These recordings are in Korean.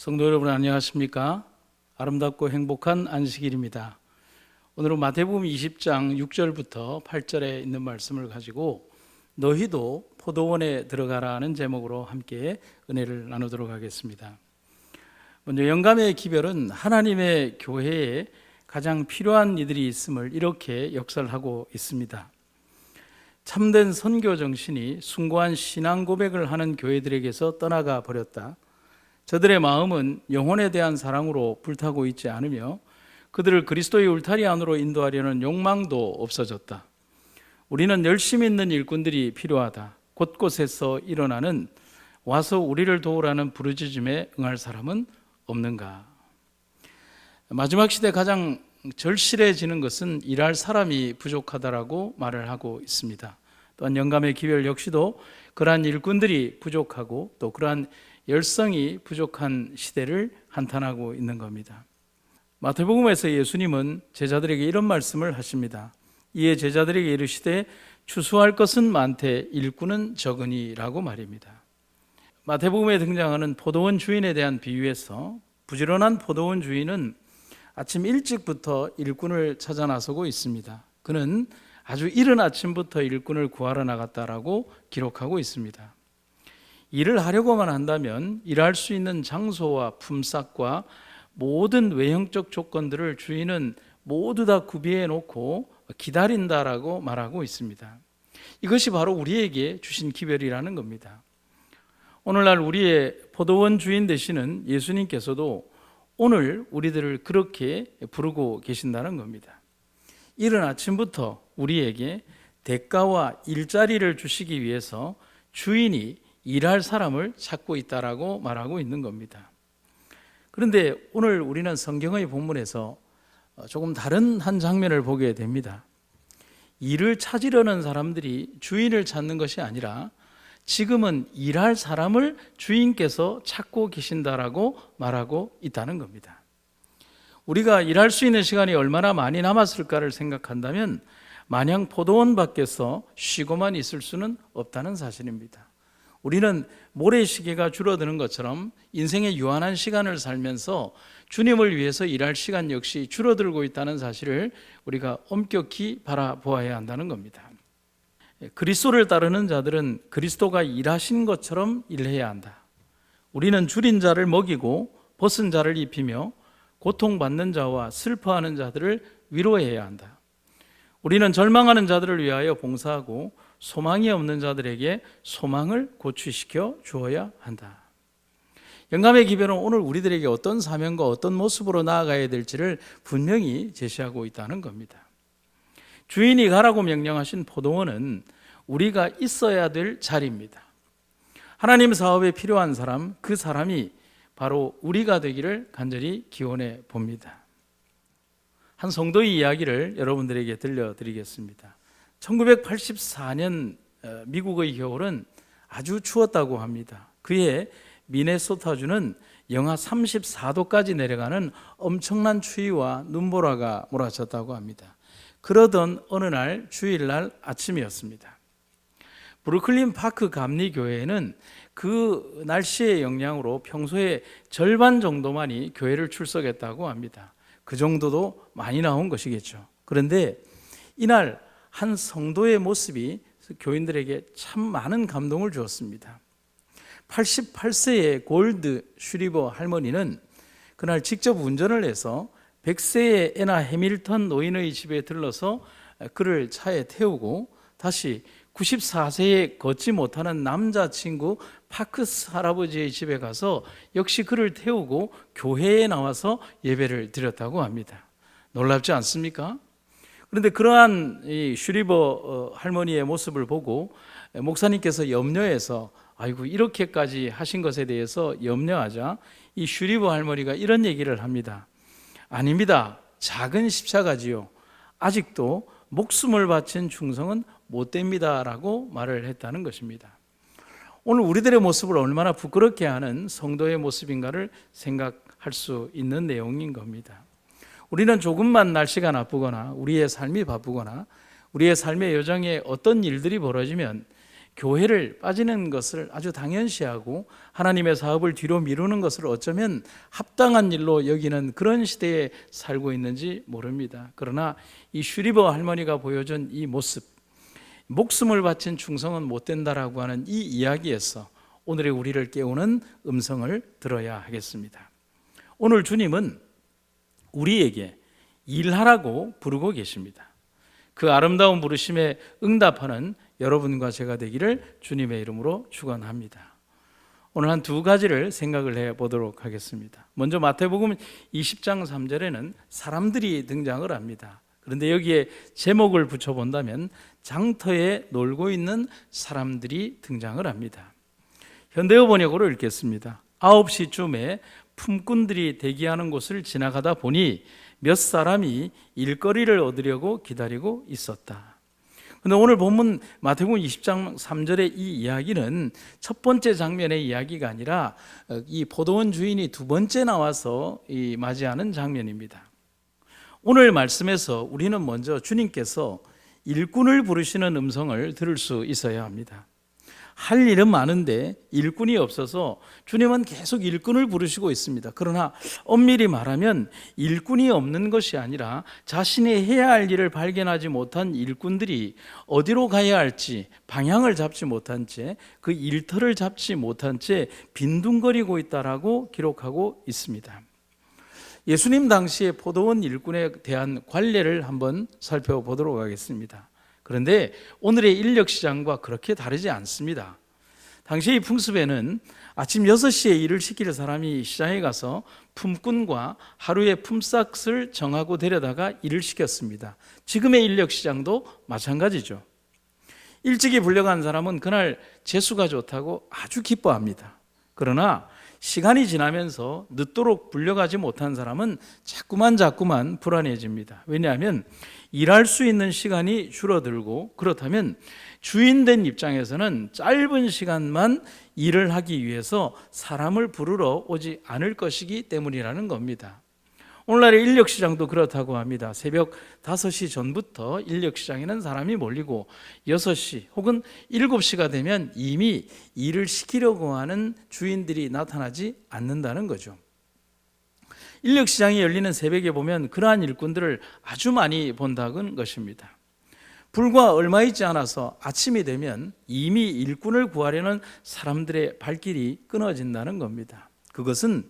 성도 여러분 안녕하십니까? 아름답고 행복한 안식일입니다. 오늘은 마태복음 20장 6절부터 8절에 있는 말씀을 가지고 너희도 포도원에 들어가라는 제목으로 함께 은혜를 나누도록 하겠습니다. 먼저 영감의 기별은 하나님의 교회에 가장 필요한 이들이 있음을 이렇게 역설하고 있습니다. 참된 선교 정신이 숭고한 신앙 고백을 하는 교회들에게서 떠나가 버렸다. 저들의 마음은 영혼에 대한 사랑으로 불타고 있지 않으며 그들을 그리스도의 울타리 안으로 인도하려는 욕망도 없어졌다. 우리는 열심 있는 일꾼들이 필요하다. 곳곳에서 일어나는 와서 우리를 도우라는 부르짖음에 응할 사람은 없는가? 마지막 시대 가장 절실해지는 것은 일할 사람이 부족하다라고 말을 하고 있습니다. 또한 영감의 기별 역시도 그러한 일꾼들이 부족하고 또 그러한 열성이 부족한 시대를 한탄하고 있는 겁니다. 마태복음에서 예수님은 제자들에게 이런 말씀을 하십니다. 이에 제자들에게 이르시되 추수할 것은 많되 일꾼은 적으니라고 말입니다. 마태복음에 등장하는 포도원 주인에 대한 비유에서 부지런한 포도원 주인은 아침 일찍부터 일꾼을 찾아 나서고 있습니다. 그는 아주 이른 아침부터 일꾼을 구하러 나갔다라고 기록하고 있습니다. 일을 하려고만 한다면 일할 수 있는 장소와 품삯과 모든 외형적 조건들을 주인은 모두 다 구비해 놓고 기다린다라고 말하고 있습니다. 이것이 바로 우리에게 주신 기별이라는 겁니다. 오늘날 우리의 포도원 주인 되시는 예수님께서도 오늘 우리들을 그렇게 부르고 계신다는 겁니다. 이른 아침부터 우리에게 대가와 일자리를 주시기 위해서 주인이 일할 사람을 찾고 있다라고 말하고 있는 겁니다. 그런데 오늘 우리는 성경의 본문에서 조금 다른 한 장면을 보게 됩니다. 일을 찾으려는 사람들이 주인을 찾는 것이 아니라 지금은 일할 사람을 주인께서 찾고 계신다라고 말하고 있다는 겁니다. 우리가 일할 수 있는 시간이 얼마나 많이 남았을까를 생각한다면 마냥 포도원 밖에서 쉬고만 있을 수는 없다는 사실입니다. 우리는 모래시계가 줄어드는 것처럼 인생의 유한한 시간을 살면서 주님을 위해서 일할 시간 역시 줄어들고 있다는 사실을 우리가 엄격히 바라보아야 한다는 겁니다. 그리스도를 따르는 자들은 그리스도가 일하신 것처럼 일해야 한다. 우리는 줄인 자를 먹이고 벗은 자를 입히며 고통받는 자와 슬퍼하는 자들을 위로해야 한다. 우리는 절망하는 자들을 위하여 봉사하고 소망이 없는 자들에게 소망을 고취시켜 주어야 한다. 영감의 기별은 오늘 우리들에게 어떤 사명과 어떤 모습으로 나아가야 될지를 분명히 제시하고 있다는 겁니다. 주인이 가라고 명령하신 포도원은 우리가 있어야 될 자리입니다. 하나님 사업에 필요한 사람, 그 사람이 바로 우리가 되기를 간절히 기원해 봅니다. 한 성도의 이야기를 여러분들에게 들려드리겠습니다. 1984년 미국의 겨울은 아주 추웠다고 합니다. 그해 미네소타주는 영하 34도까지 내려가는 엄청난 추위와 눈보라가 몰아쳤다고 합니다. 그러던 어느 날 주일날 아침이었습니다. 브루클린 파크 감리교회에는 그 날씨의 영향으로 평소에 절반 정도만이 교회를 출석했다고 합니다. 그 정도도 많이 나온 것이겠죠. 그런데 이날 한 성도의 모습이 교인들에게 참 많은 감동을 주었습니다. 88세의 골드 슈리버 할머니는 그날 직접 운전을 해서 100세의 애나 해밀턴 노인의 집에 들러서 그를 차에 태우고 다시 94세에 걷지 못하는 남자친구 파크스 할아버지의 집에 가서 역시 그를 태우고 교회에 나와서 예배를 드렸다고 합니다. 놀랍지 않습니까? 그런데 그러한 이 슈리버 할머니의 모습을 보고 목사님께서 염려해서 아이고 이렇게까지 하신 것에 대해서 염려하자 이 슈리버 할머니가 이런 얘기를 합니다. 아닙니다. 작은 십자가지요. 아직도 목숨을 바친 충성은 못됩니다 라고 말을 했다는 것입니다. 오늘 우리들의 모습을 얼마나 부끄럽게 하는 성도의 모습인가를 생각할 수 있는 내용인 겁니다. 우리는 조금만 날씨가 나쁘거나 우리의 삶이 바쁘거나 우리의 삶의 여정에 어떤 일들이 벌어지면 교회를 빠지는 것을 아주 당연시하고 하나님의 사업을 뒤로 미루는 것을 어쩌면 합당한 일로 여기는 그런 시대에 살고 있는지 모릅니다. 그러나 이 슈리버 할머니가 보여준 이 모습, 목숨을 바친 충성은 못 된다라고 하는 이 이야기에서 오늘의 우리를 깨우는 음성을 들어야 하겠습니다. 오늘 주님은 우리에게 일하라고 부르고 계십니다. 그 아름다운 부르심에 응답하는 여러분과 제가 되기를 주님의 이름으로 축원합니다. 오늘 한 두 가지를 생각을 해보도록 하겠습니다. 먼저 마태복음 20장 3절에는 사람들이 등장을 합니다. 그런데 여기에 제목을 붙여본다면 장터에 놀고 있는 사람들이 등장을 합니다. 현대어 번역으로 읽겠습니다. 9시쯤에 품꾼들이 대기하는 곳을 지나가다 보니 몇 사람이 일거리를 얻으려고 기다리고 있었다. 그런데 오늘 본문 마태복음 20장 3절의 이 이야기는 첫 번째 장면의 이야기가 아니라 이 포도원 주인이 두 번째 나와서 맞이하는 장면입니다. 오늘 말씀에서 우리는 먼저 주님께서 일꾼을 부르시는 음성을 들을 수 있어야 합니다. 할 일은 많은데 일꾼이 없어서 주님은 계속 일꾼을 부르시고 있습니다. 그러나 엄밀히 말하면 일꾼이 없는 것이 아니라 자신이 해야 할 일을 발견하지 못한 일꾼들이 어디로 가야 할지 방향을 잡지 못한 채 그 일터를 잡지 못한 채 빈둥거리고 있다라고 기록하고 있습니다. 예수님 당시의 포도원 일꾼에 대한 관례를 한번 살펴보도록 하겠습니다. 그런데 오늘의 인력시장과 그렇게 다르지 않습니다. 당시의 풍습에는 아침 6시에 일을 시킬 사람이 시장에 가서 품꾼과 하루의 품삯을 정하고 데려다가 일을 시켰습니다. 지금의 인력시장도 마찬가지죠. 일찍이 불려간 사람은 그날 재수가 좋다고 아주 기뻐합니다. 그러나 시간이 지나면서 늦도록 불려가지 못한 사람은 자꾸만 불안해집니다. 왜냐하면 일할 수 있는 시간이 줄어들고 그렇다면 주인된 입장에서는 짧은 시간만 일을 하기 위해서 사람을 부르러 오지 않을 것이기 때문이라는 겁니다. 오늘날의 인력시장도 그렇다고 합니다. 새벽 5시 전부터 인력시장에는 사람이 몰리고 6시 혹은 7시가 되면 이미 일을 시키려고 하는 주인들이 나타나지 않는다는 거죠. 인력시장이 열리는 새벽에 보면 그러한 일꾼들을 아주 많이 본다는 것입니다. 불과 얼마 있지 않아서 아침이 되면 이미 일꾼을 구하려는 사람들의 발길이 끊어진다는 겁니다. 그것은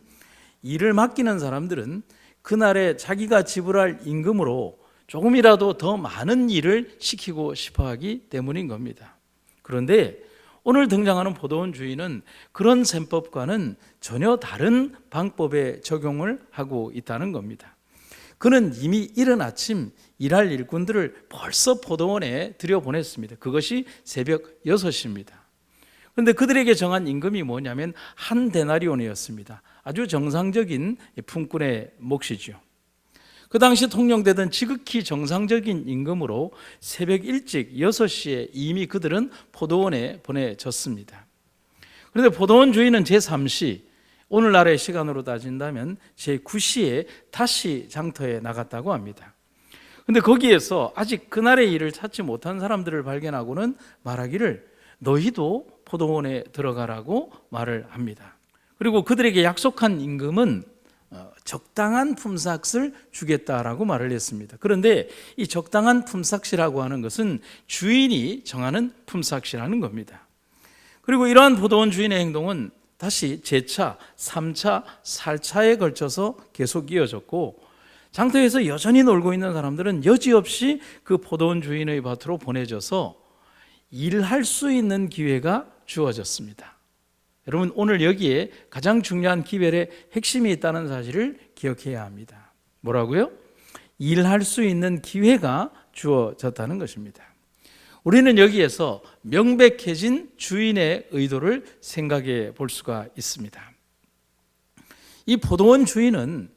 일을 맡기는 사람들은 그날에 자기가 지불할 임금으로 조금이라도 더 많은 일을 시키고 싶어 하기 때문인 겁니다. 그런데 오늘 등장하는 포도원 주인은 그런 셈법과는 전혀 다른 방법에 적용을 하고 있다는 겁니다. 그는 이미 이른 아침 일할 일꾼들을 벌써 포도원에 들여보냈습니다. 그것이 새벽 6시입니다. 그런데 그들에게 정한 임금이 뭐냐면 한 데나리온이었습니다. 아주 정상적인 품꾼의 몫이죠. 그 당시 통용되던 지극히 정상적인 임금으로 새벽 일찍 6시에 이미 그들은 포도원에 보내졌습니다. 그런데 포도원 주인은 제3시, 오늘날의 시간으로 따진다면 제9시에 다시 장터에 나갔다고 합니다. 그런데 거기에서 아직 그날의 일을 찾지 못한 사람들을 발견하고는 말하기를 너희도 포도원에 들어가라고 말을 합니다. 그리고 그들에게 약속한 임금은 적당한 품삯을 주겠다라고 말을 했습니다. 그런데 이 적당한 품삯이라고 하는 것은 주인이 정하는 품삯이라는 겁니다. 그리고 이러한 포도원 주인의 행동은 다시 제차, 3차, 4차에 걸쳐서 계속 이어졌고 장터에서 여전히 놀고 있는 사람들은 여지없이 그 포도원 주인의 밭으로 보내져서 일할 수 있는 기회가 주어졌습니다. 여러분, 오늘 여기에 가장 중요한 기별의 핵심이 있다는 사실을 기억해야 합니다. 뭐라고요? 일할 수 있는 기회가 주어졌다는 것입니다. 우리는 여기에서 명백해진 주인의 의도를 생각해 볼 수가 있습니다. 이 포도원 주인은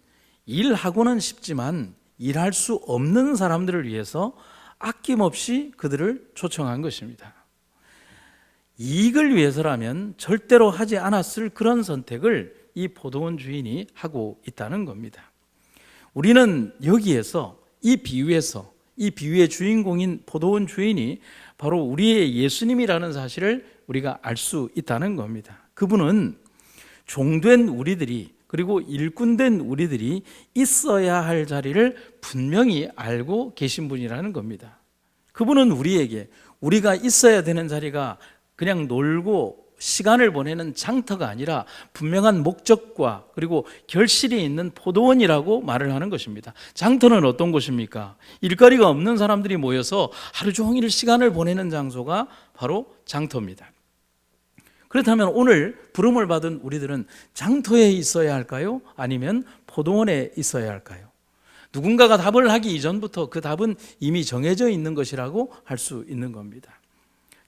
일하고는 싶지만 일할 수 없는 사람들을 위해서 아낌없이 그들을 초청한 것입니다. 이익을 위해서라면 절대로 하지 않았을 그런 선택을 이 포도원 주인이 하고 있다는 겁니다. 우리는 여기에서 이 비유의 주인공인 포도원 주인이 바로 우리의 예수님이라는 사실을 우리가 알 수 있다는 겁니다. 그분은 종된 우리들이, 그리고 일꾼된 우리들이 있어야 할 자리를 분명히 알고 계신 분이라는 겁니다. 그분은 우리에게 우리가 있어야 되는 자리가 그냥 놀고 시간을 보내는 장터가 아니라 분명한 목적과 그리고 결실이 있는 포도원이라고 말을 하는 것입니다. 장터는 어떤 곳입니까? 일거리가 없는 사람들이 모여서 하루 종일 시간을 보내는 장소가 바로 장터입니다. 그렇다면 오늘 부름을 받은 우리들은 장터에 있어야 할까요? 아니면 포도원에 있어야 할까요? 누군가가 답을 하기 이전부터 그 답은 이미 정해져 있는 것이라고 할 수 있는 겁니다.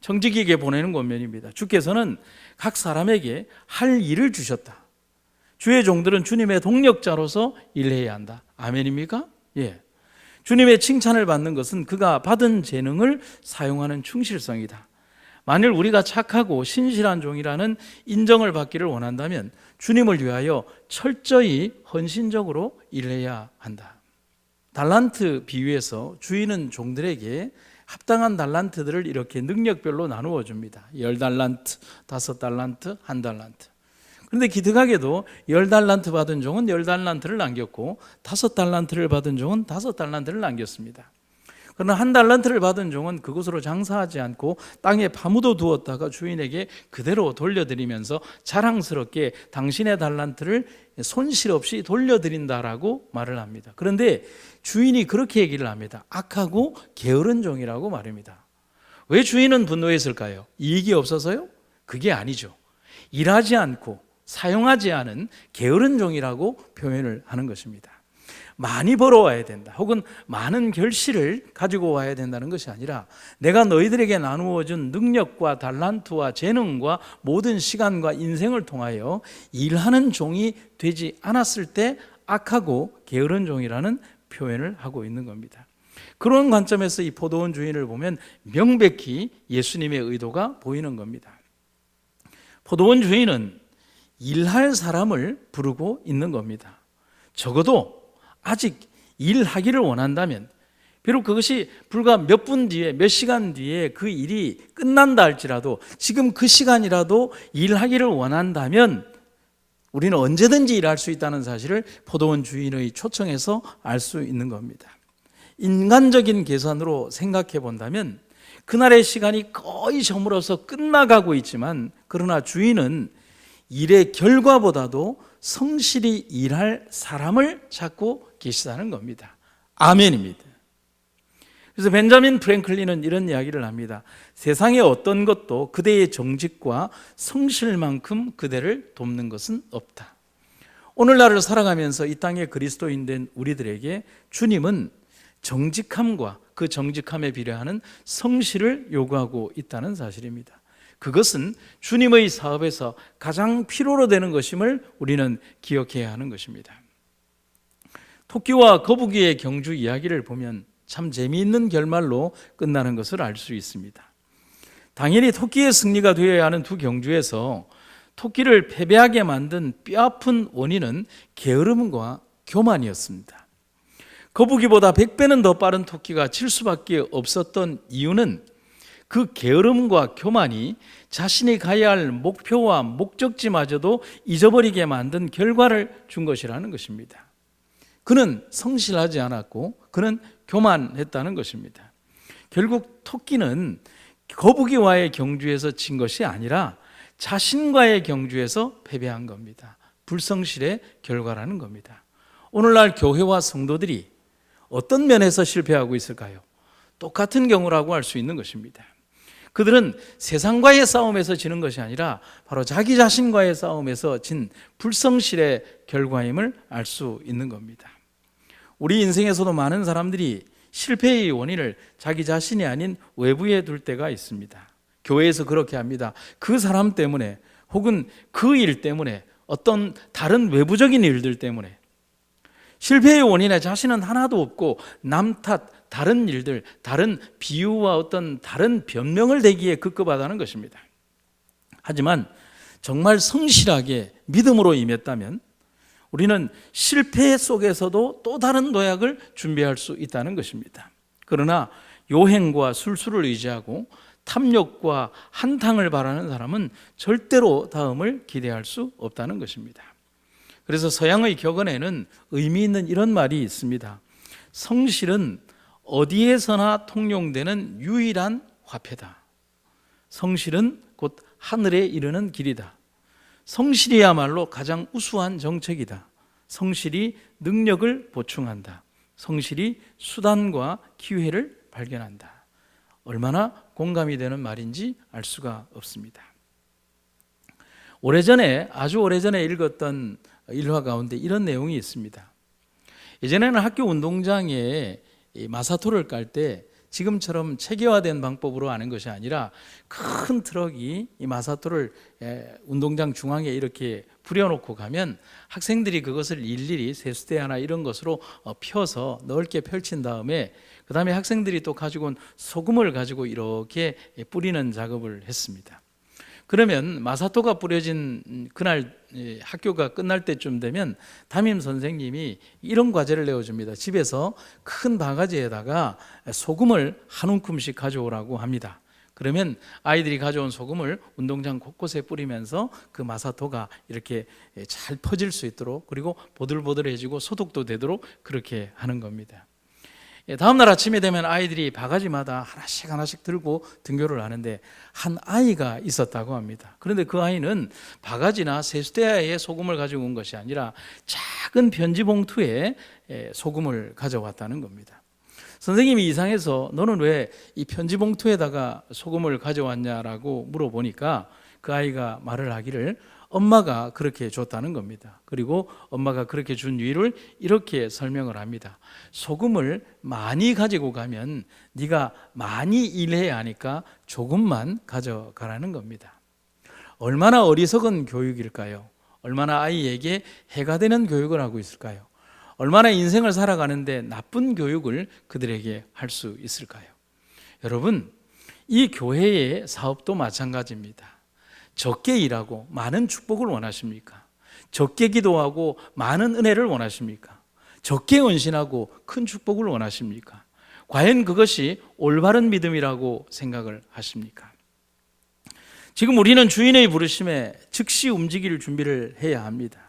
청지기에게 보내는 권면입니다. 주께서는 각 사람에게 할 일을 주셨다. 주의 종들은 주님의 동력자로서 일해야 한다. 아멘입니까? 예. 주님의 칭찬을 받는 것은 그가 받은 재능을 사용하는 충실성이다. 만일 우리가 착하고 신실한 종이라는 인정을 받기를 원한다면 주님을 위하여 철저히 헌신적으로 일해야 한다. 달란트 비유에서 주인은 종들에게 합당한 달란트들을 이렇게 능력별로 나누어 줍니다. 10달란트, 5달란트, 1달란트. 그런데 기특하게도 10달란트 받은 종은 10달란트를 남겼고 5달란트를 받은 종은 5달란트를 남겼습니다. 그러나 1달란트를 받은 종은 그곳으로 장사하지 않고 땅에 파묻어 두었다가 주인에게 그대로 돌려드리면서 자랑스럽게 당신의 달란트를 손실 없이 돌려드린다라고 말을 합니다. 그런데 주인이 그렇게 얘기를 합니다. 악하고 게으른 종이라고 말합니다. 왜 주인은 분노했을까요? 이익이 없어서요? 그게 아니죠. 일하지 않고 사용하지 않은 게으른 종이라고 표현을 하는 것입니다. 많이 벌어와야 된다, 혹은 많은 결실을 가지고 와야 된다는 것이 아니라 내가 너희들에게 나누어준 능력과 달란트와 재능과 모든 시간과 인생을 통하여 일하는 종이 되지 않았을 때 악하고 게으른 종이라는 표현을 하고 있는 겁니다. 그런 관점에서 이 포도원 주인을 보면 명백히 예수님의 의도가 보이는 겁니다. 포도원 주인은 일할 사람을 부르고 있는 겁니다. 적어도 아직 일하기를 원한다면, 비록 그것이 불과 몇 분 뒤에, 몇 시간 뒤에 그 일이 끝난다 할지라도 지금 그 시간이라도 일하기를 원한다면 우리는 언제든지 일할 수 있다는 사실을 포도원 주인의 초청에서 알 수 있는 겁니다. 인간적인 계산으로 생각해 본다면 그날의 시간이 거의 저물어서 끝나가고 있지만, 그러나 주인은 일의 결과보다도 성실히 일할 사람을 찾고 계시다는 겁니다. 아멘입니다. 그래서 벤자민 프랭클린은 이런 이야기를 합니다. 세상의 어떤 것도 그대의 정직과 성실만큼 그대를 돕는 것은 없다. 오늘날을 살아가면서 이 땅의 그리스도인 된 우리들에게 주님은 정직함과 그 정직함에 비례하는 성실을 요구하고 있다는 사실입니다. 그것은 주님의 사업에서 가장 필요로 되는 것임을 우리는 기억해야 하는 것입니다. 토끼와 거북이의 경주 이야기를 보면 참 재미있는 결말로 끝나는 것을 알 수 있습니다. 당연히 토끼의 승리가 되어야 하는 두 경주에서 토끼를 패배하게 만든 뼈아픈 원인은 게으름과 교만이었습니다. 거북이보다 100배는 더 빠른 토끼가 질 수밖에 없었던 이유는 그 게으름과 교만이 자신이 가야 할 목표와 목적지마저도 잊어버리게 만든 결과를 준 것이라는 것입니다. 그는 성실하지 않았고 그는 교만했다는 것입니다. 결국 토끼는 거북이와의 경주에서 진 것이 아니라 자신과의 경주에서 패배한 겁니다. 불성실의 결과라는 겁니다. 오늘날 교회와 성도들이 어떤 면에서 실패하고 있을까요? 똑같은 경우라고 할 수 있는 것입니다. 그들은 세상과의 싸움에서 지는 것이 아니라 바로 자기 자신과의 싸움에서 진 불성실의 결과임을 알 수 있는 겁니다. 우리 인생에서도 많은 사람들이 실패의 원인을 자기 자신이 아닌 외부에 둘 때가 있습니다. 교회에서 그렇게 합니다. 그 사람 때문에, 혹은 그 일 때문에, 어떤 다른 외부적인 일들 때문에. 실패의 원인에 자신은 하나도 없고 남 탓, 다른 일들, 다른 비유와 어떤 다른 변명을 대기에 급급하다는 것입니다. 하지만 정말 성실하게 믿음으로 임했다면 우리는 실패 속에서도 또 다른 도약을 준비할 수 있다는 것입니다. 그러나 요행과 술수를 의지하고 탐욕과 한탕을 바라는 사람은 절대로 다음을 기대할 수 없다는 것입니다. 그래서 서양의 격언에는 의미 있는 이런 말이 있습니다. 성실은 어디에서나 통용되는 유일한 화폐다. 성실은 곧 하늘에 이르는 길이다. 성실이야말로 가장 우수한 정책이다. 성실이 능력을 보충한다. 성실이 수단과 기회를 발견한다. 얼마나 공감이 되는 말인지 알 수가 없습니다. 아주 오래전에 읽었던 일화 가운데 이런 내용이 있습니다. 예전에는 학교 운동장에 마사토를 깔 때 지금처럼 체계화된 방법으로 하는 것이 아니라 큰 트럭이 이 마사토를 운동장 중앙에 이렇게 부려놓고 가면 학생들이 그것을 일일이 세수대나 이런 것으로 펴서 넓게 펼친 다음에 그 다음에 학생들이 또 가지고 온 소금을 가지고 이렇게 뿌리는 작업을 했습니다. 그러면 마사토가 뿌려진 그날 학교가 끝날 때쯤 되면 담임 선생님이 이런 과제를 내어줍니다. 집에서 큰 바가지에다가 소금을 한 움큼씩 가져오라고 합니다. 그러면 아이들이 가져온 소금을 운동장 곳곳에 뿌리면서 그 마사토가 이렇게 잘 퍼질 수 있도록, 그리고 보들보들해지고 소독도 되도록 그렇게 하는 겁니다. 다음 날 아침에 되면 아이들이 바가지마다 하나씩 들고 등교를 하는데 한 아이가 있었다고 합니다. 그런데 그 아이는 바가지나 세수대야에 소금을 가지고 온 것이 아니라 작은 편지 봉투에 소금을 가져왔다는 겁니다. 선생님이 이상해서 너는 왜 이 편지 봉투에다가 소금을 가져왔냐라고 물어보니까 그 아이가 말을 하기를 엄마가 그렇게 줬다는 겁니다. 그리고 엄마가 그렇게 준 이유를 이렇게 설명을 합니다. 소금을 많이 가지고 가면 네가 많이 일해야 하니까 조금만 가져가라는 겁니다. 얼마나 어리석은 교육일까요? 얼마나 아이에게 해가 되는 교육을 하고 있을까요? 얼마나 인생을 살아가는데 나쁜 교육을 그들에게 할 수 있을까요? 여러분, 이 교회의 사업도 마찬가지입니다. 적게 일하고 많은 축복을 원하십니까? 적게 기도하고 많은 은혜를 원하십니까? 적게 헌신하고 큰 축복을 원하십니까? 과연 그것이 올바른 믿음이라고 생각을 하십니까? 지금 우리는 주인의 부르심에 즉시 움직일 준비를 해야 합니다.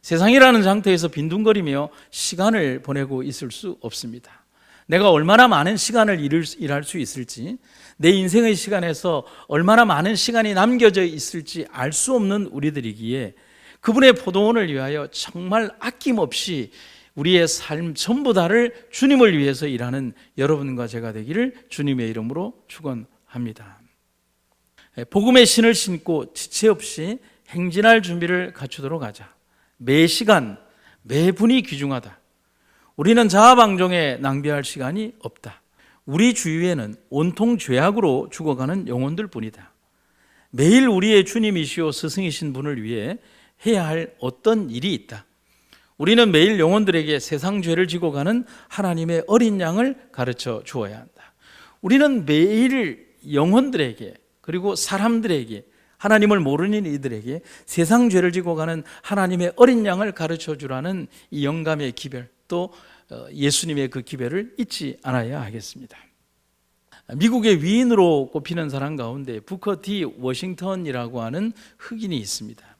세상이라는 장터에서 빈둥거리며 시간을 보내고 있을 수 없습니다. 내가 얼마나 많은 시간을 일할 수 있을지, 내 인생의 시간에서 얼마나 많은 시간이 남겨져 있을지 알 수 없는 우리들이기에 그분의 포도원을 위하여 정말 아낌없이 우리의 삶 전부 다를 주님을 위해서 일하는 여러분과 제가 되기를 주님의 이름으로 축원합니다. 복음의 신을 신고 지체 없이 행진할 준비를 갖추도록 하자. 매 시간, 매 분이 귀중하다. 우리는 자아방종에 낭비할 시간이 없다. 우리 주위에는 온통 죄악으로 죽어가는 영혼들 뿐이다. 매일 우리의 주님이시오 스승이신 분을 위해 해야 할 어떤 일이 있다. 우리는 매일 영혼들에게 세상 죄를 지고 가는 하나님의 어린 양을 가르쳐 주어야 한다. 우리는 매일 영혼들에게, 그리고 사람들에게, 하나님을 모르는 이들에게 세상 죄를 지고 가는 하나님의 어린 양을 가르쳐 주라는 이 영감의 기별, 또 예수님의 그 기별을 잊지 않아야 하겠습니다. 미국의 위인으로 꼽히는 사람 가운데 부커 D 워싱턴이라고 하는 흑인이 있습니다.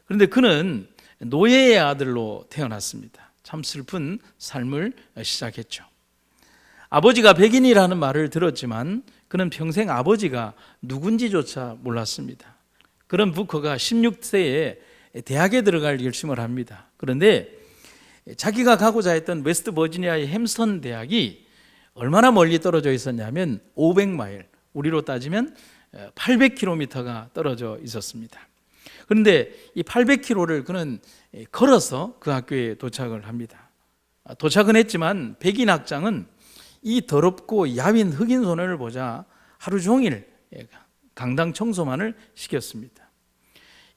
그런데 그는 노예의 아들로 태어났습니다. 참 슬픈 삶을 시작했죠. 아버지가 백인이라는 말을 들었지만 그는 평생 아버지가 누군지조차 몰랐습니다. 그런 부커가 16세에 대학에 들어갈 결심을 합니다. 그런데 자기가 가고자 했던 웨스트 버지니아의 햄스턴 대학이 얼마나 멀리 떨어져 있었냐면 500마일, 우리로 따지면 800km가 떨어져 있었습니다. 그런데 이 800km를 그는 걸어서 그 학교에 도착을 합니다. 도착은 했지만 백인 학장은 이 더럽고 야윈 흑인 소년을 보자 하루 종일 강당 청소만을 시켰습니다.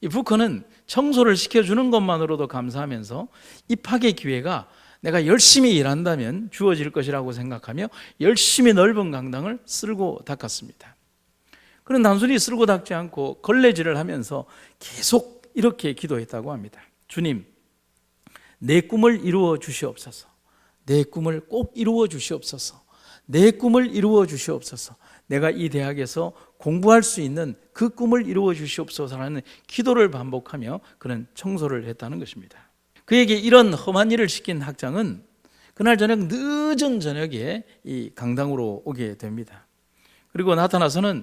이 부커는 청소를 시켜주는 것만으로도 감사하면서 입학의 기회가 내가 열심히 일한다면 주어질 것이라고 생각하며 열심히 넓은 강당을 쓸고 닦았습니다. 그는 단순히 쓸고 닦지 않고 걸레질을 하면서 계속 이렇게 기도했다고 합니다. 주님, 내 꿈을 이루어 주시옵소서. 내 꿈을 꼭 이루어 주시옵소서. 내 꿈을 이루어 주시옵소서. 내가 이 대학에서 공부할 수 있는 그 꿈을 이루어 주시옵소서라는 기도를 반복하며 그는 청소를 했다는 것입니다. 그에게 이런 험한 일을 시킨 학장은 그날 저녁 늦은 저녁에 이 강당으로 오게 됩니다. 그리고 나타나서는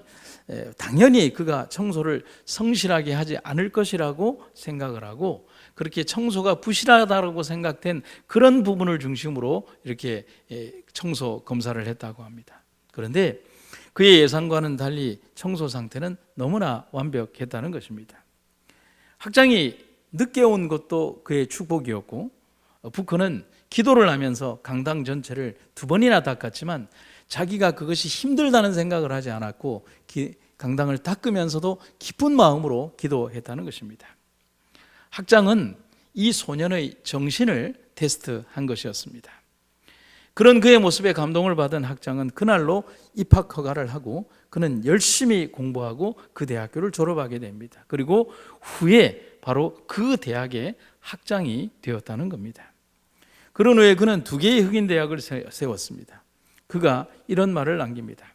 당연히 그가 청소를 성실하게 하지 않을 것이라고 생각을 하고, 그렇게 청소가 부실하다고 생각된 그런 부분을 중심으로 이렇게 청소 검사를 했다고 합니다. 그런데 그의 예상과는 달리 청소 상태는 너무나 완벽했다는 것입니다. 학장이 늦게 온 것도 그의 축복이었고, 부커는 기도를 하면서 강당 전체를 2번이나 닦았지만 자기가 그것이 힘들다는 생각을 하지 않았고 강당을 닦으면서도 기쁜 마음으로 기도했다는 것입니다. 학장은 이 소년의 정신을 테스트한 것이었습니다. 그런 그의 모습에 감동을 받은 학장은 그날로 입학 허가를 하고 그는 열심히 공부하고 그 대학교를 졸업하게 됩니다. 그리고 후에 바로 그 대학의 학장이 되었다는 겁니다. 그런 후에 그는 2개의 흑인 대학을 세웠습니다. 그가 이런 말을 남깁니다.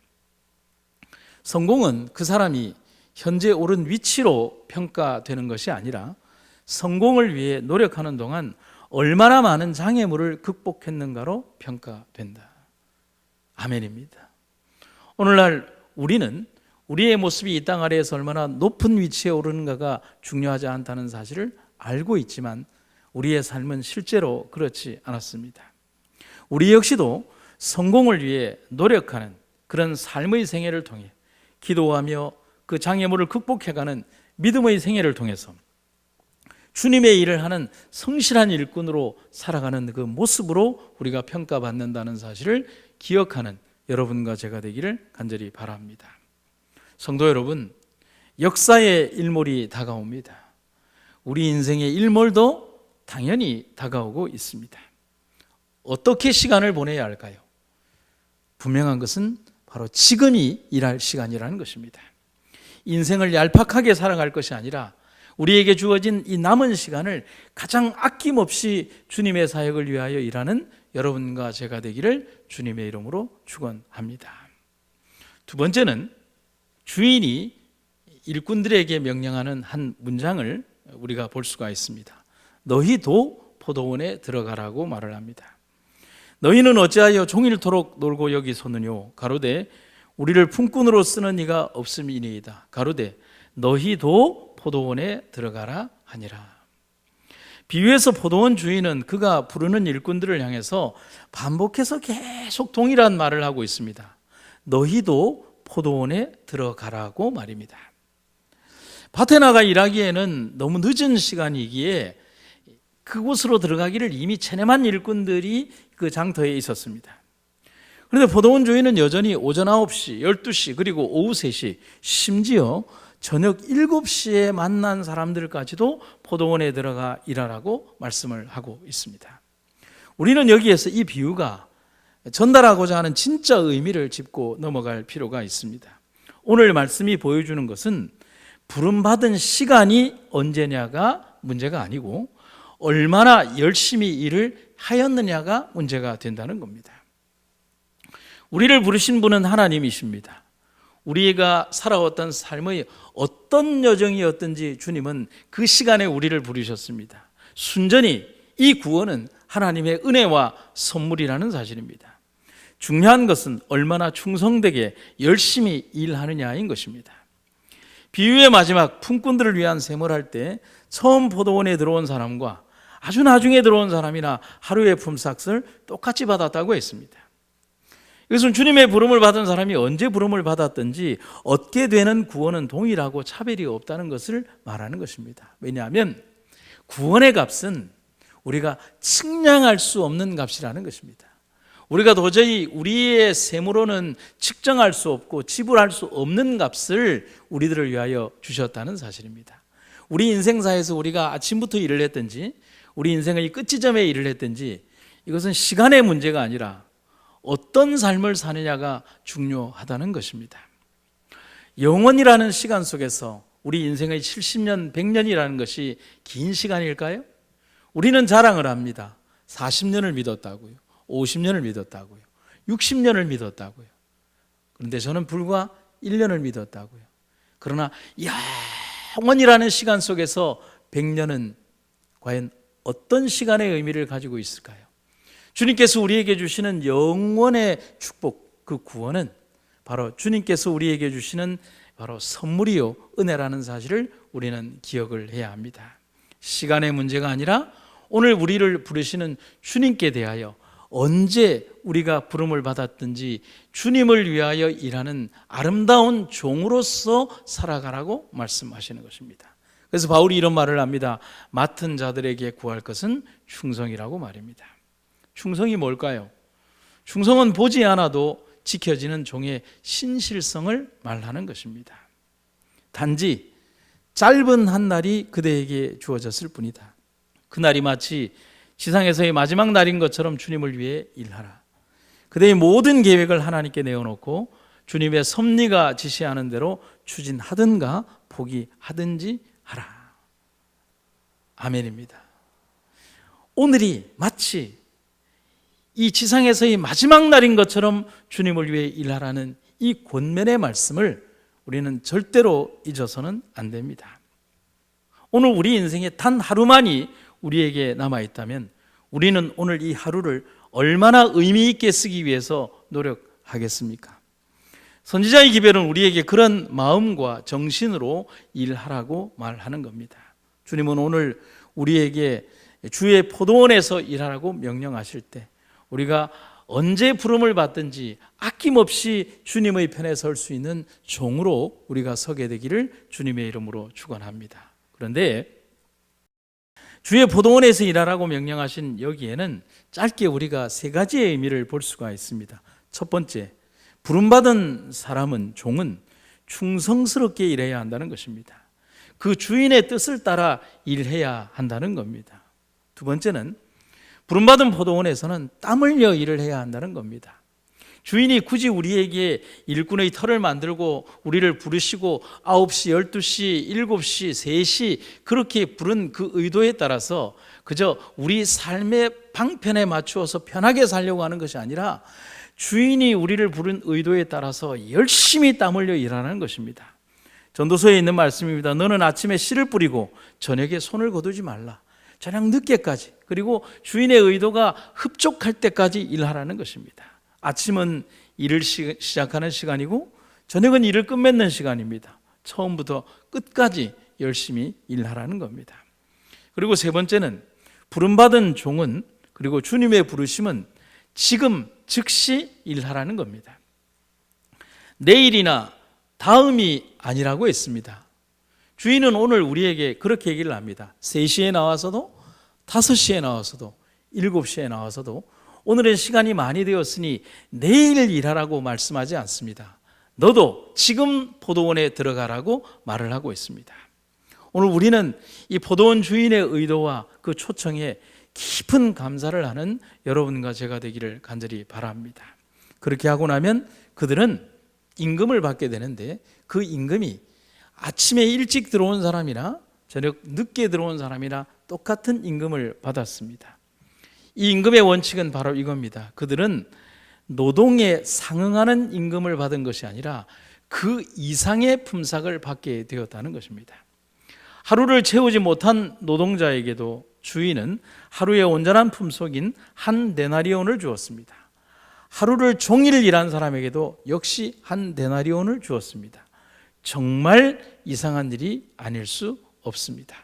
성공은 그 사람이 현재 오른 위치로 평가되는 것이 아니라 성공을 위해 노력하는 동안 얼마나 많은 장애물을 극복했는가로 평가된다. 아멘입니다. 오늘날 우리는 우리의 모습이 이 땅 아래에서 얼마나 높은 위치에 오르는가가 중요하지 않다는 사실을 알고 있지만 우리의 삶은 실제로 그렇지 않았습니다. 우리 역시도 성공을 위해 노력하는 그런 삶의 생애를 통해 기도하며 그 장애물을 극복해가는 믿음의 생애를 통해서 주님의 일을 하는 성실한 일꾼으로 살아가는 그 모습으로 우리가 평가받는다는 사실을 기억하는 여러분과 제가 되기를 간절히 바랍니다. 성도 여러분, 역사의 일몰이 다가옵니다. 우리 인생의 일몰도 당연히 다가오고 있습니다. 어떻게 시간을 보내야 할까요? 분명한 것은 바로 지금이 일할 시간이라는 것입니다. 인생을 얄팍하게 살아갈 것이 아니라 우리에게 주어진 이 남은 시간을 가장 아낌없이 주님의 사역을 위하여 일하는 여러분과 제가 되기를 주님의 이름으로 축원합니다. 2번째는 주인이 일꾼들에게 명령하는 한 문장을 우리가 볼 수가 있습니다. 너희도 포도원에 들어가라고 말을 합니다. 너희는 어찌하여 종일토록 놀고 여기 서느뇨? 가로되 우리를 품꾼으로 쓰는 이가 없음이니이다. 가로되 너희도 포도원에 들어가라 하니라. 비유에서 포도원 주인은 그가 부르는 일꾼들을 향해서 반복해서 계속 동일한 말을 하고 있습니다. 너희도 포도원에 들어가라고 말입니다. 밭에 나가 일하기에는 너무 늦은 시간이기에 그곳으로 들어가기를 이미 체념한 일꾼들이 그 장터에 있었습니다. 그런데 포도원 주인은 여전히 오전 9시, 12시, 그리고 오후 3시, 심지어 저녁 7시에 만난 사람들까지도 포도원에 들어가 일하라고 말씀을 하고 있습니다. 우리는 여기에서 이 비유가 전달하고자 하는 진짜 의미를 짚고 넘어갈 필요가 있습니다. 오늘 말씀이 보여주는 것은 부름받은 시간이 언제냐가 문제가 아니고 얼마나 열심히 일을 하였느냐가 문제가 된다는 겁니다. 우리를 부르신 분은 하나님이십니다. 우리가 살아왔던 삶의 어떤 여정이었든지 주님은 그 시간에 우리를 부르셨습니다. 순전히 이 구원은 하나님의 은혜와 선물이라는 사실입니다. 중요한 것은 얼마나 충성되게 열심히 일하느냐인 것입니다. 비유의 마지막 품꾼들을 위한 세모를 할 때 처음 포도원에 들어온 사람과 아주 나중에 들어온 사람이나 하루의 품삯을 똑같이 받았다고 했습니다. 이것은 주님의 부름을 받은 사람이 언제 부름을 받았든지 얻게 되는 구원은 동일하고 차별이 없다는 것을 말하는 것입니다. 왜냐하면 구원의 값은 우리가 측량할 수 없는 값이라는 것입니다. 우리가 도저히 우리의 셈으로는 측정할 수 없고 지불할 수 없는 값을 우리들을 위하여 주셨다는 사실입니다. 우리 인생사에서 우리가 아침부터 일을 했든지 우리 인생의 끝지점에 일을 했든지 이것은 시간의 문제가 아니라 어떤 삶을 사느냐가 중요하다는 것입니다. 영원이라는 시간 속에서 우리 인생의 70년, 100년이라는 것이 긴 시간일까요? 우리는 자랑을 합니다. 40년을 믿었다고요. 50년을 믿었다고요. 60년을 믿었다고요. 그런데 저는 불과 1년을 믿었다고요. 그러나 영원이라는 시간 속에서 100년은 과연 어떤 시간의 의미를 가지고 있을까요? 주님께서 우리에게 주시는 영원의 축복, 그 구원은 바로 주님께서 우리에게 주시는 바로 선물이요 은혜라는 사실을 우리는 기억을 해야 합니다. 시간의 문제가 아니라 오늘 우리를 부르시는 주님께 대하여 언제 우리가 부름을 받았든지 주님을 위하여 일하는 아름다운 종으로서 살아가라고 말씀하시는 것입니다. 그래서 바울이 이런 말을 합니다. 맡은 자들에게 구할 것은 충성이라고 말입니다. 충성이 뭘까요? 충성은 보지 않아도 지켜지는 종의 신실성을 말하는 것입니다. 단지 짧은 한 날이 그대에게 주어졌을 뿐이다. 그날이 마치 지상에서의 마지막 날인 것처럼 주님을 위해 일하라. 그대의 모든 계획을 하나님께 내어놓고 주님의 섭리가 지시하는 대로 추진하든가 포기하든지 하라. 아멘입니다. 오늘이 마치 이 지상에서의 마지막 날인 것처럼 주님을 위해 일하라는 이 권면의 말씀을 우리는 절대로 잊어서는 안 됩니다. 오늘 우리 인생에 단 하루만이 우리에게 남아있다면 우리는 오늘 이 하루를 얼마나 의미 있게 쓰기 위해서 노력하겠습니까? 선지자의 기별은 우리에게 그런 마음과 정신으로 일하라고 말하는 겁니다. 주님은 오늘 우리에게 주의 포도원에서 일하라고 명령하실 때 우리가 언제 부름을 받든지 아낌없이 주님의 편에 설 수 있는 종으로 우리가 서게 되기를 주님의 이름으로 축원합니다. 그런데 주의 포도원에서 일하라고 명령하신 여기에는 짧게 우리가 세 가지의 의미를 볼 수가 있습니다. 첫 번째, 부름받은 사람은, 종은 충성스럽게 일해야 한다는 것입니다. 그 주인의 뜻을 따라 일해야 한다는 겁니다. 두 번째는 부름받은 포도원에서는 땀 흘려 일을 해야 한다는 겁니다. 주인이 굳이 우리에게 일꾼의 터를 만들고 우리를 부르시고 9시, 12시, 7시, 3시 그렇게 부른 그 의도에 따라서 그저 우리 삶의 방편에 맞추어서 편하게 살려고 하는 것이 아니라 주인이 우리를 부른 의도에 따라서 열심히 땀 흘려 일하는 것입니다. 전도서에 있는 말씀입니다. 너는 아침에 씨를 뿌리고 저녁에 손을 거두지 말라. 저녁 늦게까지, 그리고 주인의 의도가 흡족할 때까지 일하라는 것입니다. 아침은 일을 시작하는 시간이고 저녁은 일을 끝맺는 시간입니다. 처음부터 끝까지 열심히 일하라는 겁니다. 그리고 세 번째는 부름받은 종은, 그리고 주님의 부르심은 지금 즉시 일하라는 겁니다. 내일이나 다음이 아니라고 했습니다. 주인은 오늘 우리에게 그렇게 얘기를 합니다. 3시에 나와서도 5시에 나와서도 7시에 나와서도 오늘은 시간이 많이 되었으니 내일 일하라고 말씀하지 않습니다. 너도 지금 포도원에 들어가라고 말을 하고 있습니다. 오늘 우리는 이 포도원 주인의 의도와 그 초청에 깊은 감사를 하는 여러분과 제가 되기를 간절히 바랍니다. 그렇게 하고 나면 그들은 임금을 받게 되는데 그 임금이 아침에 일찍 들어온 사람이나 저녁 늦게 들어온 사람이나 똑같은 임금을 받았습니다. 이 임금의 원칙은 바로 이겁니다. 그들은 노동에 상응하는 임금을 받은 것이 아니라 그 이상의 품삯을 받게 되었다는 것입니다. 하루를 채우지 못한 노동자에게도 주인은 하루의 온전한 품속인 한 데나리온을 주었습니다. 하루를 종일 일한 사람에게도 역시 한 데나리온을 주었습니다. 정말 이상한 일이 아닐 수 없습니다.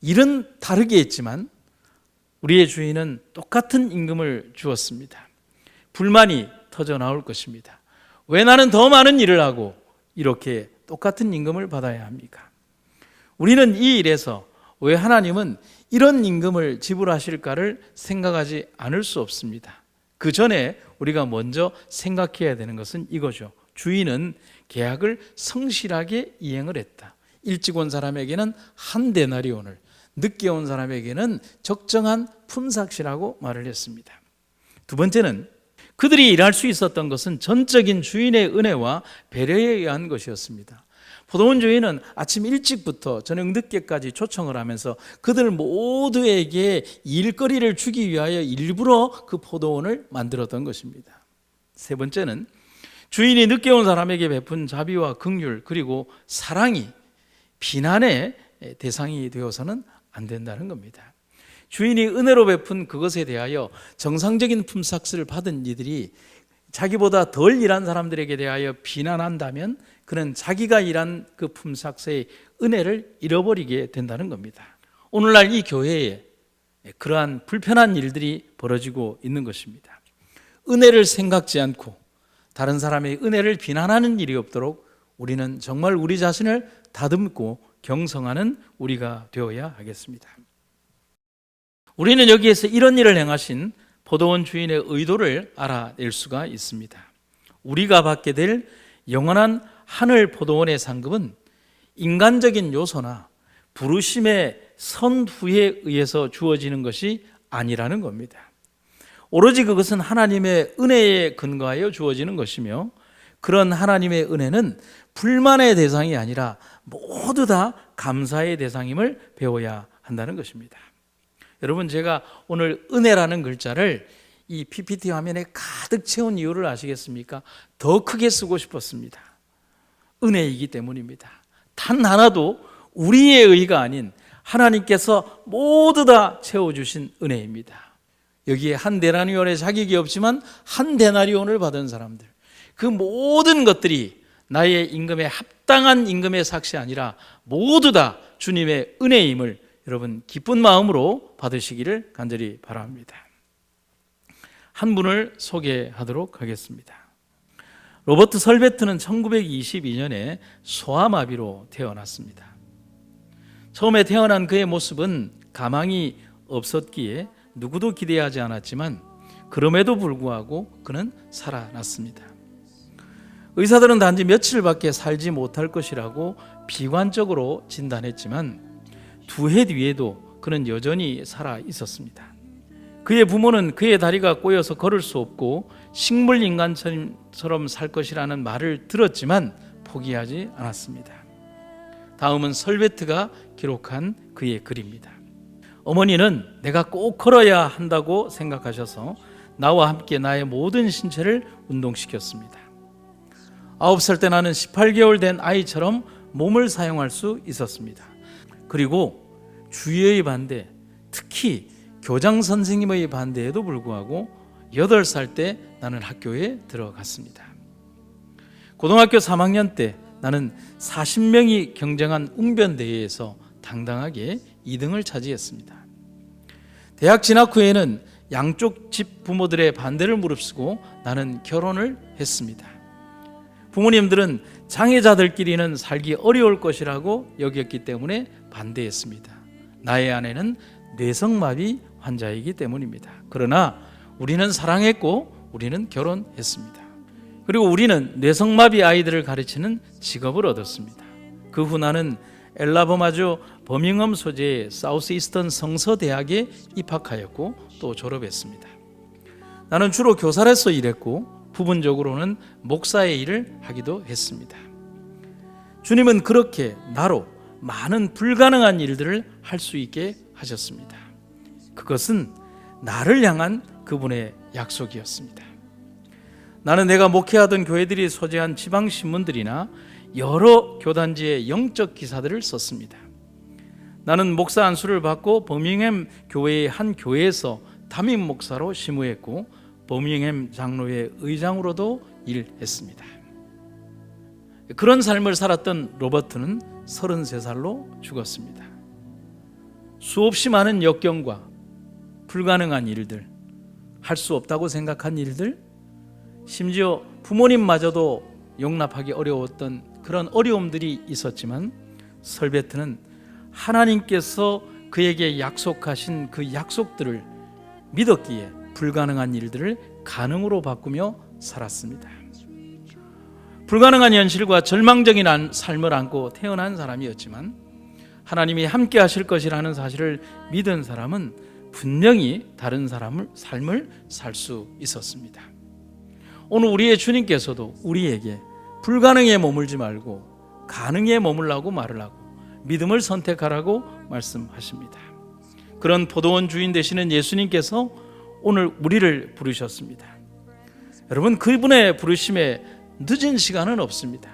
일은 다르게 했지만 우리의 주인은 똑같은 임금을 주었습니다. 불만이 터져 나올 것입니다. 왜 나는 더 많은 일을 하고 이렇게 똑같은 임금을 받아야 합니까? 우리는 이 일에서 왜 하나님은 이런 임금을 지불하실까를 생각하지 않을 수 없습니다. 그 전에 우리가 먼저 생각해야 되는 것은 이거죠. 주인은 계약을 성실하게 이행을 했다. 일찍 온 사람에게는 한 데나리온을, 늦게 온 사람에게는 적정한 품삯이라고 말을 했습니다. 두 번째는 그들이 일할 수 있었던 것은 전적인 주인의 은혜와 배려에 의한 것이었습니다. 포도원 주인은 아침 일찍부터 저녁 늦게까지 초청을 하면서 그들 모두에게 일거리를 주기 위하여 일부러 그 포도원을 만들었던 것입니다. 세 번째는 주인이 늦게 온 사람에게 베푼 자비와 긍휼 그리고 사랑이 비난의 대상이 되어서는 안 된다는 겁니다. 주인이 은혜로 베푼 그것에 대하여 정상적인 품삯을 받은 이들이 자기보다 덜 일한 사람들에게 대하여 비난한다면 그는 자기가 일한 그 품삯의 은혜를 잃어버리게 된다는 겁니다. 오늘날 이 교회에 그러한 불편한 일들이 벌어지고 있는 것입니다. 은혜를 생각지 않고 다른 사람의 은혜를 비난하는 일이 없도록 우리는 정말 우리 자신을 다듬고 경성하는 우리가 되어야 하겠습니다. 우리는 여기에서 이런 일을 행하신 포도원 주인의 의도를 알아낼 수가 있습니다. 우리가 받게 될 영원한 하늘 포도원의 상급은 인간적인 요소나 부르심의 선후에 의해서 주어지는 것이 아니라는 겁니다. 오로지 그것은 하나님의 은혜에 근거하여 주어지는 것이며 그런 하나님의 은혜는 불만의 대상이 아니라 모두 다 감사의 대상임을 배워야 한다는 것입니다. 여러분, 제가 오늘 은혜라는 글자를 이 PPT 화면에 가득 채운 이유를 아시겠습니까? 더 크게 쓰고 싶었습니다. 은혜이기 때문입니다. 단 하나도 우리의 의가 아닌 하나님께서 모두 다 채워주신 은혜입니다. 여기에 한 데나리온의 자격이 없지만 한 데나리온을 받은 사람들, 그 모든 것들이 나의 임금에 합당한 임금의 삭이 아니라 모두 다 주님의 은혜임을 여러분 기쁜 마음으로 받으시기를 간절히 바랍니다. 한 분을 소개하도록 하겠습니다. 로버트 설베트는 1922년에 소아마비로 태어났습니다. 처음에 태어난 그의 모습은 가망이 없었기에 누구도 기대하지 않았지만 그럼에도 불구하고 그는 살아났습니다. 의사들은 단지 며칠밖에 살지 못할 것이라고 비관적으로 진단했지만 2해 뒤에도 그는 여전히 살아 있었습니다. 그의 부모는 그의 다리가 꼬여서 걸을 수 없고 식물인간처럼 살 것이라는 말을 들었지만 포기하지 않았습니다. 다음은 설베트가 기록한 그의 글입니다. 어머니는 내가 꼭 걸어야 한다고 생각하셔서 나와 함께 나의 모든 신체를 운동시켰습니다. 9살 때 나는 18개월 된 아이처럼 몸을 사용할 수 있었습니다. 그리고 주위의 반대, 특히 교장 선생님의 반대에도 불구하고 8살 때 나는 학교에 들어갔습니다. 고등학교 3학년 때 나는 40명이 경쟁한 웅변대회에서 당당하게 2등을 차지했습니다. 대학 진학 후에는 양쪽 집 부모들의 반대를 무릅쓰고 나는 결혼을 했습니다. 부모님들은 장애자들끼리는 살기 어려울 것이라고 여겼기 때문에 반대했습니다. 나의 아내는 뇌성마비 환자이기 때문입니다. 그러나 우리는 사랑했고 우리는 결혼했습니다. 그리고 우리는 뇌성마비 아이들을 가르치는 직업을 얻었습니다. 그 후 나는 엘라버마주 버밍엄 소재의 사우스 이스턴 성서대학에 입학하였고 또 졸업했습니다. 나는 주로 교사로서 일했고 부분적으로는 목사의 일을 하기도 했습니다. 주님은 그렇게 나로 많은 불가능한 일들을 할 수 있게 하셨습니다. 그것은 나를 향한 그분의 약속이었습니다. 나는 내가 목회하던 교회들이 소재한 지방신문들이나 여러 교단지의 영적 기사들을 썼습니다. 나는 목사 안수를 받고 버밍햄 교회의 한 교회에서 담임 목사로 심우했고 버밍햄 장로회 의장으로도 일했습니다. 그런 삶을 살았던 로버트는 33살로 죽었습니다. 수없이 많은 역경과 불가능한 일들, 할 수 없다고 생각한 일들, 심지어 부모님마저도 용납하기 어려웠던 그런 어려움들이 있었지만 설베트는 하나님께서 그에게 약속하신 그 약속들을 믿었기에 불가능한 일들을 가능으로 바꾸며 살았습니다. 불가능한 현실과 절망적인 삶을 안고 태어난 사람이었지만 하나님이 함께 하실 것이라는 사실을 믿은 사람은 분명히 다른 삶을 살 수 있었습니다. 오늘 우리의 주님께서도 우리에게 불가능에 머물지 말고 가능에 머물라고 말을 하고 믿음을 선택하라고 말씀하십니다. 그런 포도원 주인 되시는 예수님께서 오늘 우리를 부르셨습니다. 여러분, 그분의 부르심에 늦은 시간은 없습니다.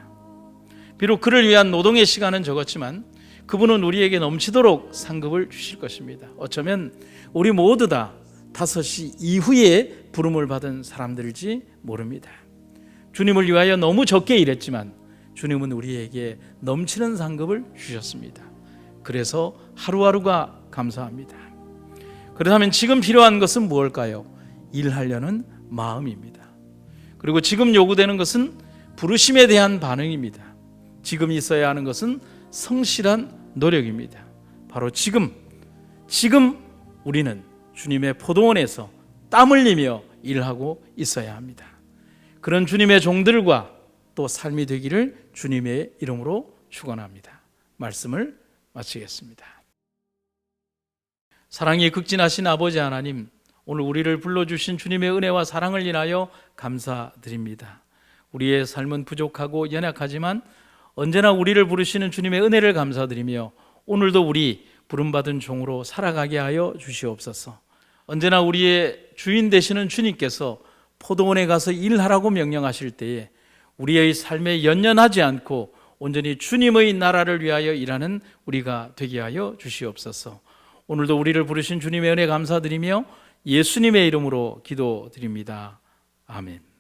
비록 그를 위한 노동의 시간은 적었지만 그분은 우리에게 넘치도록 상급을 주실 것입니다. 어쩌면 우리 모두 다 5시 이후에 부름을 받은 사람들일지 모릅니다. 주님을 위하여 너무 적게 일했지만 주님은 우리에게 넘치는 상급을 주셨습니다. 그래서 하루하루가 감사합니다. 그렇다면 지금 필요한 것은 무엇일까요? 일하려는 마음입니다. 그리고 지금 요구되는 것은 부르심에 대한 반응입니다. 지금 있어야 하는 것은 성실한 노력입니다. 바로 지금 우리는 주님의 포도원에서 땀 흘리며 일하고 있어야 합니다. 그런 주님의 종들과 또 삶이 되기를 주님의 이름으로 축원합니다. 말씀을 마치겠습니다. 사랑이 극진하신 아버지 하나님, 오늘 우리를 불러주신 주님의 은혜와 사랑을 인하여 감사드립니다. 우리의 삶은 부족하고 연약하지만 언제나 우리를 부르시는 주님의 은혜를 감사드리며 오늘도 우리 부름받은 종으로 살아가게 하여 주시옵소서. 언제나 우리의 주인 되시는 주님께서 포도원에 가서 일하라고 명령하실 때에 우리의 삶에 연연하지 않고 온전히 주님의 나라를 위하여 일하는 우리가 되게 하여 주시옵소서. 오늘도 우리를 부르신 주님의 은혜 감사드리며 예수님의 이름으로 기도드립니다. 아멘.